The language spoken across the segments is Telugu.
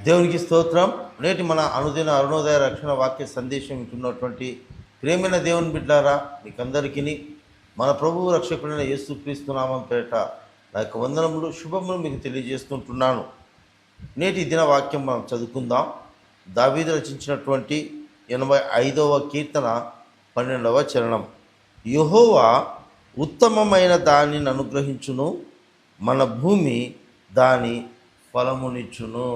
దేవునికి స్తోత్రం. నేటి మన అనుదిన అరుణోదయ రక్షణ వాక్య సందేశం వింటున్నటువంటి ప్రేమైన దేవుని బిడ్డారా, మీకందరికీ మన ప్రభువు రక్షకుడైన యేసుక్రీస్తు నామం పేరిట నా యొక్క వందనములు శుభములు మీకు తెలియజేస్తుంటున్నాను. నేటి దిన వాక్యం మనం చదువుకుందాం. దావీదు రచించినటువంటి 85వ కీర్తన 12వ చరణం. యెహోవా ఉత్తమమైన దానిని అనుగ్రహించును, మన భూమి దాని ఫలమునిచ్చును.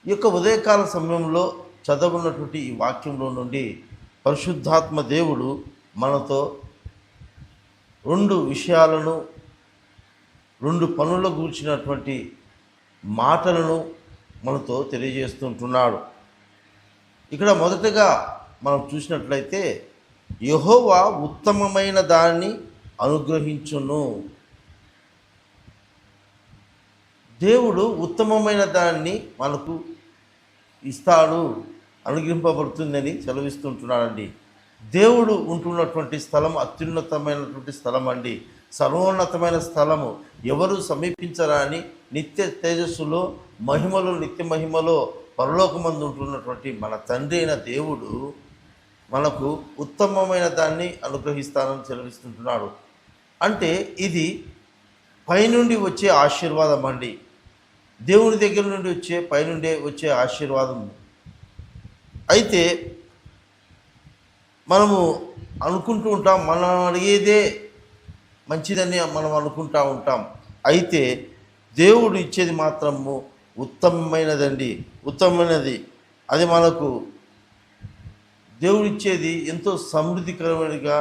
ఈ యొక్క ఉదయకాల సమయంలో చదవనటువంటి ఈ వాక్యంలో నుండి పరిశుద్ధాత్మ దేవుడు మనతో రెండు విషయాలను, రెండు పనుల గూర్చినటువంటి మాటలను మనతో తెలియజేస్తుంటున్నాడు. ఇక్కడ మొదటగా మనం చూసినట్లయితే యెహోవా ఉత్తమమైన దాన్ని అనుగ్రహించును. దేవుడు ఉత్తమమైన దాన్ని మనకు ఇస్తాడు, అనుగ్రహింపబడుతుందని సెలవిస్తుంటున్నాడండి. దేవుడు ఉంటున్నటువంటి స్థలం అత్యున్నతమైనటువంటి స్థలం అండి, సర్వోన్నతమైన స్థలము. ఎవరు సమీపించరాని నిత్య తేజస్సులో, మహిమలో, నిత్య మహిమలో పరలోకమందు ఉంటున్నటువంటి మన తండ్రి అయిన దేవుడు మనకు ఉత్తమమైన దాన్ని అనుగ్రహిస్తానని సెలవిస్తుంటున్నాడు. అంటే ఇది పైనుండి వచ్చే ఆశీర్వాదం అండి. దేవుని దగ్గర నుండి పైనుండే వచ్చే ఆశీర్వాదం. అయితే మనము అనుకుంటూ ఉంటాం, మనం అడిగేదే మంచిదని మనం అనుకుంటూ ఉంటాం. అయితే దేవుడు ఇచ్చేది మాత్రము ఉత్తమమైనదండి, ఉత్తమమైనది. అది మనకు దేవుడు ఇచ్చేది ఎంతో సమృద్ధికరమైనదిగా,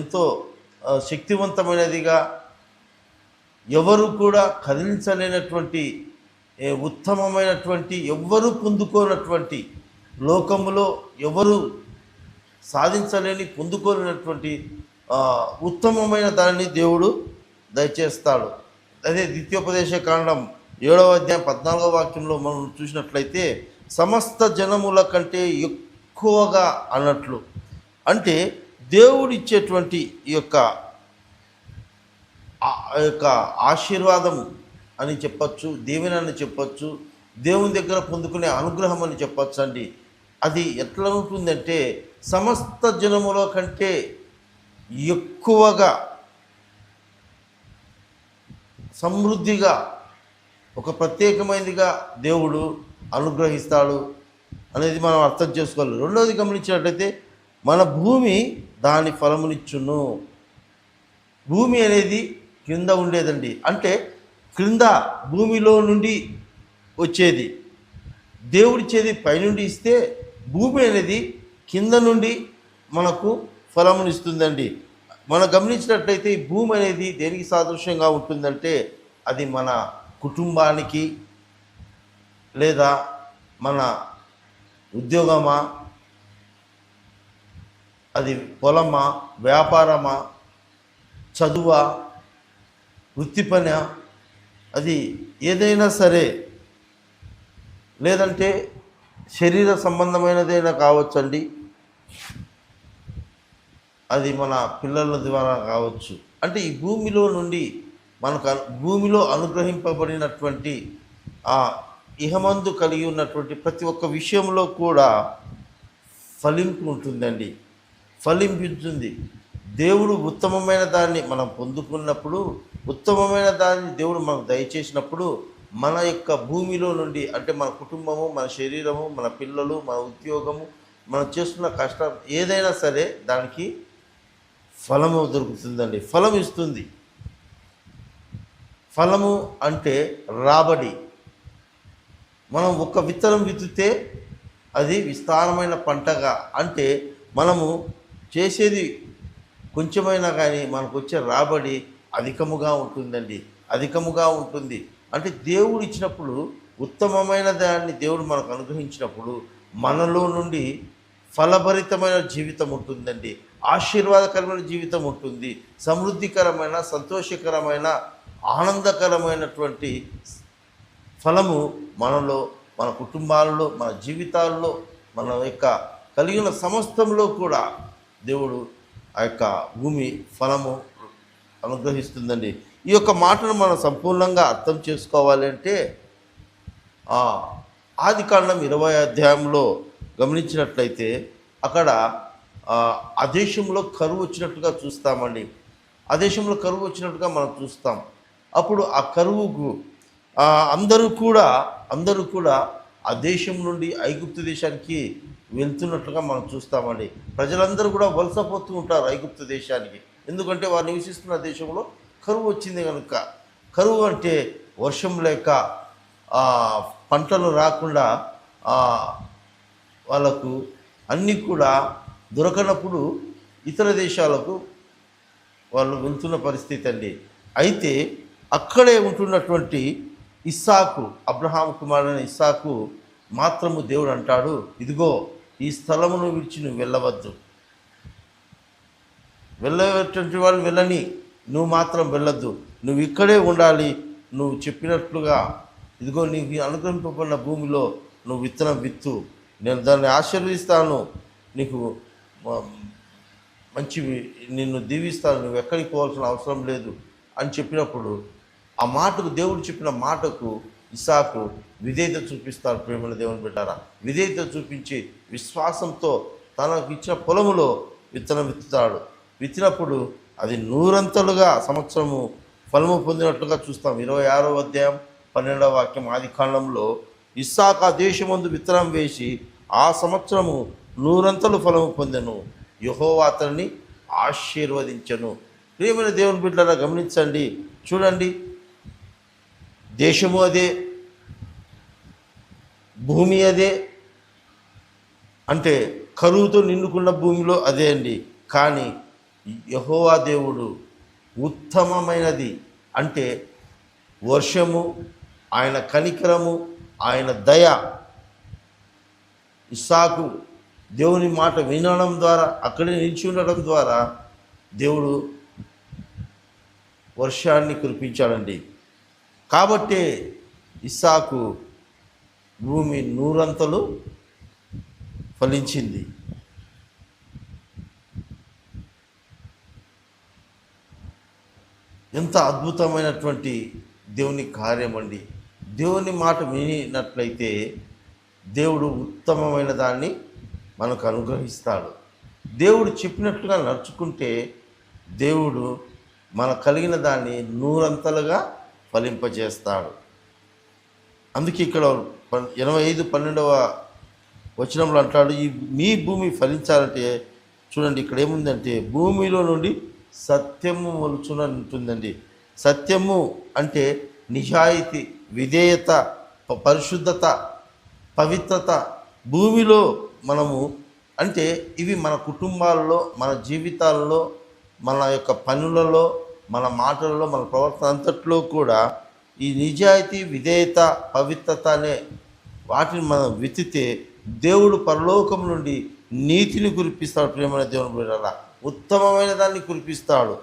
ఎంతో శక్తివంతమైనదిగా, ఎవరు కూడా కదిలించలేనటువంటి ఉత్తమమైనటువంటి, ఎవ్వరూ పొందుకోనటువంటి, లోకములో ఎవరు పొందుకోలేనటువంటి ఉత్తమమైన దానిని దేవుడు దయచేస్తాడు. అదే ద్వితీయోపదేశ కాండం 7వ అధ్యాయం 14వ వాక్యంలో మనం చూసినట్లయితే సమస్త జనముల కంటే ఎక్కువగా అన్నట్లు. అంటే దేవుడు ఇచ్చేటువంటి ఈ యొక్క ఆశీర్వాదం అని చెప్పచ్చు, దీవెనని చెప్పచ్చు, దేవుని దగ్గర పొందుకునే అనుగ్రహం అని చెప్పచ్చు అండి. అది ఎట్లా ఉంటుందంటే సమస్త జనముల కంటే ఎక్కువగా, సమృద్ధిగా, ఒక ప్రత్యేకమైనదిగా దేవుడు అనుగ్రహిస్తాడు అనేది మనం అర్థం చేసుకోవాలి. రెండవది గమనించినట్లయితే మన భూమి దాని ఫలమునిచ్చును. భూమి అనేది క్రింద ఉండేదండి, అంటే క్రింద భూమిలో నుండి వచ్చేది. దేవుడిచ్చేది పైనుండి ఇస్తే, భూమి అనేది కింద నుండి మనకు ఫలమునిస్తుందండి. మనం గమనించినట్లయితే ఈ భూమి అనేది దేనికి సాదృశ్యంగా ఉంటుందంటే అది మన కుటుంబానికి, లేదా మన ఉద్యోగమా, అది పొలమా, వ్యాపారమా, చదువా, వృత్తి పని, అది ఏదైనా సరే, లేదంటే శరీర సంబంధమైనదైనా కావచ్చండి, అది మన పిల్లల ద్వారా కావచ్చు. అంటే ఈ భూమిలో నుండి భూమిలో అనుగ్రహింపబడినటువంటి ఆ ఇహమందు కలిగి ఉన్నటువంటి ప్రతి ఒక్క విషయంలో కూడా ఫలింపు ఉంటుందండి, ఫలింపుతుంది. దేవుడు ఉత్తమమైన దాన్ని మనం పొందుకున్నప్పుడు, ఉత్తమమైన దాన్ని దేవుడు మనకు దయచేసినప్పుడు, మన యొక్క భూమిలో నుండి, అంటే మన కుటుంబము, మన శరీరము, మన పిల్లలు, మన ఉద్యోగము, మనం చేస్తున్న కష్టం ఏదైనా సరే దానికి ఫలము దొరుకుతుందండి, ఫలం ఇస్తుంది. ఫలము అంటే రాబడి. మనం ఒక విత్తనం విత్తితే అది విస్తారమైన పంటగా, అంటే మనము చేసేది కొంచెమైనా కానీ మనకు వచ్చే రాబడి అధికముగా ఉంటుందండి, అధికముగా ఉంటుంది. అంటే దేవుడు ఇచ్చినప్పుడు, ఉత్తమమైన దాన్ని దేవుడు మనకు అనుగ్రహించినప్పుడు మనలో నుండి ఫలభరితమైన జీవితం ఉంటుందండి, ఆశీర్వాదకరమైన జీవితం ఉంటుంది, సమృద్ధికరమైన, సంతోషకరమైన, ఆనందకరమైనటువంటి ఫలము మనలో, మన కుటుంబాలలో, మన జీవితాల్లో, మన యొక్క కలిగిన సమస్తంలో కూడా దేవుడు ఆ యొక్క భూమి ఫలము అనుగ్రహిస్తుందండి. ఈ యొక్క మాటను మనం సంపూర్ణంగా అర్థం చేసుకోవాలి అంటే ఆదికాండం 20వ అధ్యాయంలో గమనించినట్లయితే అక్కడ ఆ దేశంలో కరువు వచ్చినట్టుగా చూస్తామండి. ఆ దేశంలో కరువు వచ్చినట్టుగా మనం చూస్తాం. అప్పుడు ఆ కరువుకు అందరూ కూడా ఆ దేశం నుండి ఐగుప్తు దేశానికి వెళ్తున్నట్లుగా మనం చూస్తామండి. ప్రజలందరూ కూడా వలసపోతూ ఉంటారు ఐగుప్తు దేశానికి. ఎందుకంటే వారు నివసిస్తున్న దేశంలో కరువు వచ్చింది కనుక. కరువు అంటే వర్షం లేక పంటలు రాకుండా వాళ్ళకు అన్నీ కూడా దొరకనప్పుడు ఇతర దేశాలకు వాళ్ళు వెళ్తున్న పరిస్థితి అండి. అయితే అక్కడే ఉంటున్నటువంటి ఇస్సాకు, అబ్రహాము కుమారుడైన ఇస్సాకు మాత్రము దేవుడు అంటాడు, ఇదిగో ఈ స్థలమును విడిచి నువ్వు వెళ్ళవద్దు, వెళ్ళేటువంటి వాళ్ళు వెళ్ళని, నువ్వు మాత్రం వెళ్ళొద్దు, నువ్వు ఇక్కడే ఉండాలి, నువ్వు చెప్పినట్లుగా ఇదిగో నీకు అనుగ్రహింపబడిన భూమిలో నువ్వు విత్తనం విత్తు, నేను దాన్ని ఆశీర్వదిస్తాను, నీకు నిన్ను దీవిస్తాను, నువ్వు ఎక్కడికి పోవాల్సిన అవసరం లేదు అని చెప్పినప్పుడు ఆ మాటకు, దేవుడు చెప్పిన మాటకు ఇస్సాకు విధేయత చూపిస్తాడు. ప్రేమల దేవుని బిడ్డారా, విధేయత చూపించి విశ్వాసంతో తనకు ఇచ్చిన పొలములో విత్తనం విత్తుతాడు. విత్తినప్పుడు అది 100 సంవత్సరము ఫలము పొందినట్లుగా చూస్తాం. 26వ అధ్యాయం 12వ వాక్యం ఆదికాండంలో ఇస్సాకు ఆ దేశమందు విత్తనం వేసి ఆ సంవత్సరము 100 ఫలము పొందెను, యెహోవా అతనిని ఆశీర్వదించెను. ప్రియమైన దేవుని బిడ్డలారా గమనించండి, చూడండి, దేశము అదే, భూమి అదే, అంటే కరువుతో నిండుకున్న భూమిలో అదే అండి. కానీ యెహోవా దేవుడు ఉత్తమమైనది అంటే వర్షము, ఆయన కనికరము, ఆయన దయ, ఇస్సాకు దేవుని మాట వినడం ద్వారా, అక్కడే నిలిచి ఉండడం ద్వారా దేవుడు వర్షాన్ని కురిపించాడండి. కాబట్టే ఇస్సాకు భూమి 100 ఫలించింది. ఎంత అద్భుతమైనటువంటి దేవుని కార్యం అండి. దేవుని మాట వినినట్లయితే దేవుడు ఉత్తమమైన దాన్ని మనకు అనుగ్రహిస్తాడు. దేవుడు చెప్పినట్లుగా నడుచుకుంటే దేవుడు మనకు కలిగిన దాన్ని 100 ఫలింపజేస్తాడు. అందుకే ఇక్కడ 85:12వ వచనంలో అంటాడు, మీ భూమి ఫలించాలంటే చూడండి ఇక్కడ ఏముందంటే భూమిలో నుండి సత్యము మొలుచున ఉంటుందండి. సత్యము అంటే నిజాయితీ, విధేయత, పరిశుద్ధత, పవిత్రత. భూమిలో మనము అంటే ఇవి మన కుటుంబాలలో, మన జీవితాలలో, మన యొక్క పనులలో, మన మాటలలో, మన ప్రవర్తన అంతట్లో కూడా ఈ నిజాయితీ, విధేయత, పవిత్రత అనే వాటిని మనం విత్తితే దేవుడు పరలోకం నుండి నీతిని కురిపిస్తాడు. ప్రియమైన దేవుని బిడ్డలారా, ఉత్తమమైన దాన్ని కురిపిస్తాడు.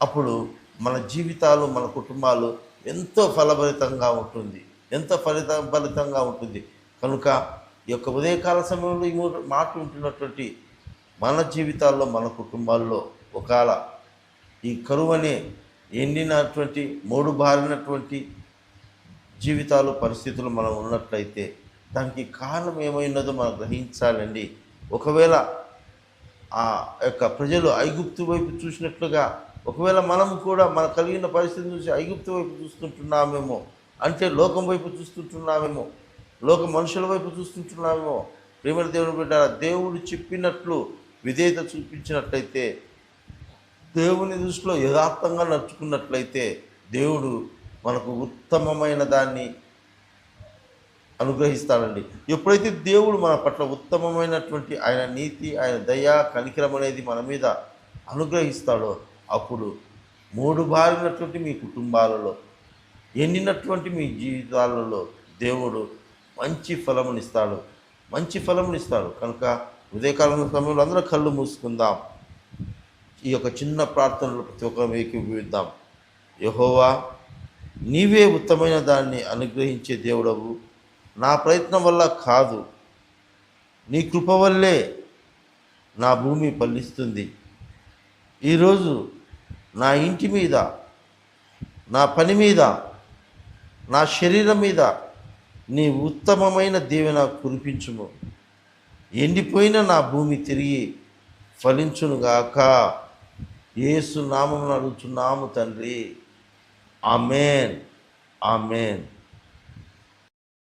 అప్పుడు మన జీవితాలు, మన కుటుంబాలు ఎంతో ఫలభరితంగా ఉంటుంది, ఎంతో ఫలితంగా ఉంటుంది. కనుక ఈ యొక్క ఉదయకాల సమయంలో ఈ మాట ఉంటున్నటువంటి మన జీవితాల్లో, మన కుటుంబాల్లో ఒకవేళ ఈ కరువు అనే ఎండినటువంటి, మూడు బారినటువంటి జీవితాలు, పరిస్థితులు మనం ఉన్నట్లయితే దానికి కారణం ఏమైనదో మనం గ్రహించాలండి. ఒకవేళ ఆ యొక్క ప్రజలు ఐగుప్తు వైపు చూసినట్లుగా ఒకవేళ మనం కూడా మన కలిగిన పరిస్థితిని చూసి ఐగుప్తు వైపు చూస్తుంటున్నామేమో, అంటే లోకం వైపు చూస్తుంటున్నామేమో, మనుషుల వైపు చూస్తుంటున్నామేమో. ప్రేమ దేవుని బిడ్డ, దేవుడు చెప్పినట్లు విధేయత చూపించినట్లయితే, దేవుని దృష్టిలో యథార్థంగా నడుచుకున్నట్లయితే దేవుడు మనకు ఉత్తమమైన దాన్ని అనుగ్రహిస్తాడండి. ఎప్పుడైతే దేవుడు మన పట్ల ఉత్తమమైనటువంటి ఆయన నీతి, ఆయన దయ, కనికరం అనేది మన మీద అనుగ్రహిస్తాడో అప్పుడు మూడు బారినటువంటి మీ కుటుంబాలలో, ఎండినటువంటి మీ జీవితాలలో దేవుడు మంచి ఫలమునిస్తాడు, మంచి ఫలమునిస్తాడు. కనుక ఉదయకాలం సమయంలో అందరూ కళ్ళు మూసుకుందాం. ఈ యొక్క చిన్న ప్రార్థనలు ప్రతి ఒక్కరు ఏకీభవిద్దాం. యెహోవా, నీవే ఉత్తమైన దాన్ని అనుగ్రహించే దేవుడవు. నా ప్రయత్నం వల్ల కాదు, నీ కృప వల్లే నా భూమి ఫలిస్తుంది. ఈరోజు నా ఇంటి మీద నా పని మీద, నా శరీరం మీద నీ ఉత్తమమైన దీవెన కురిపించుము. ఎండిపోయిన నా భూమి తిరిగి ఫలించునుగాక. యేసు నామమున అడుగుచున్నాము తండ్రి. ఆమేన్, ఆమేన్.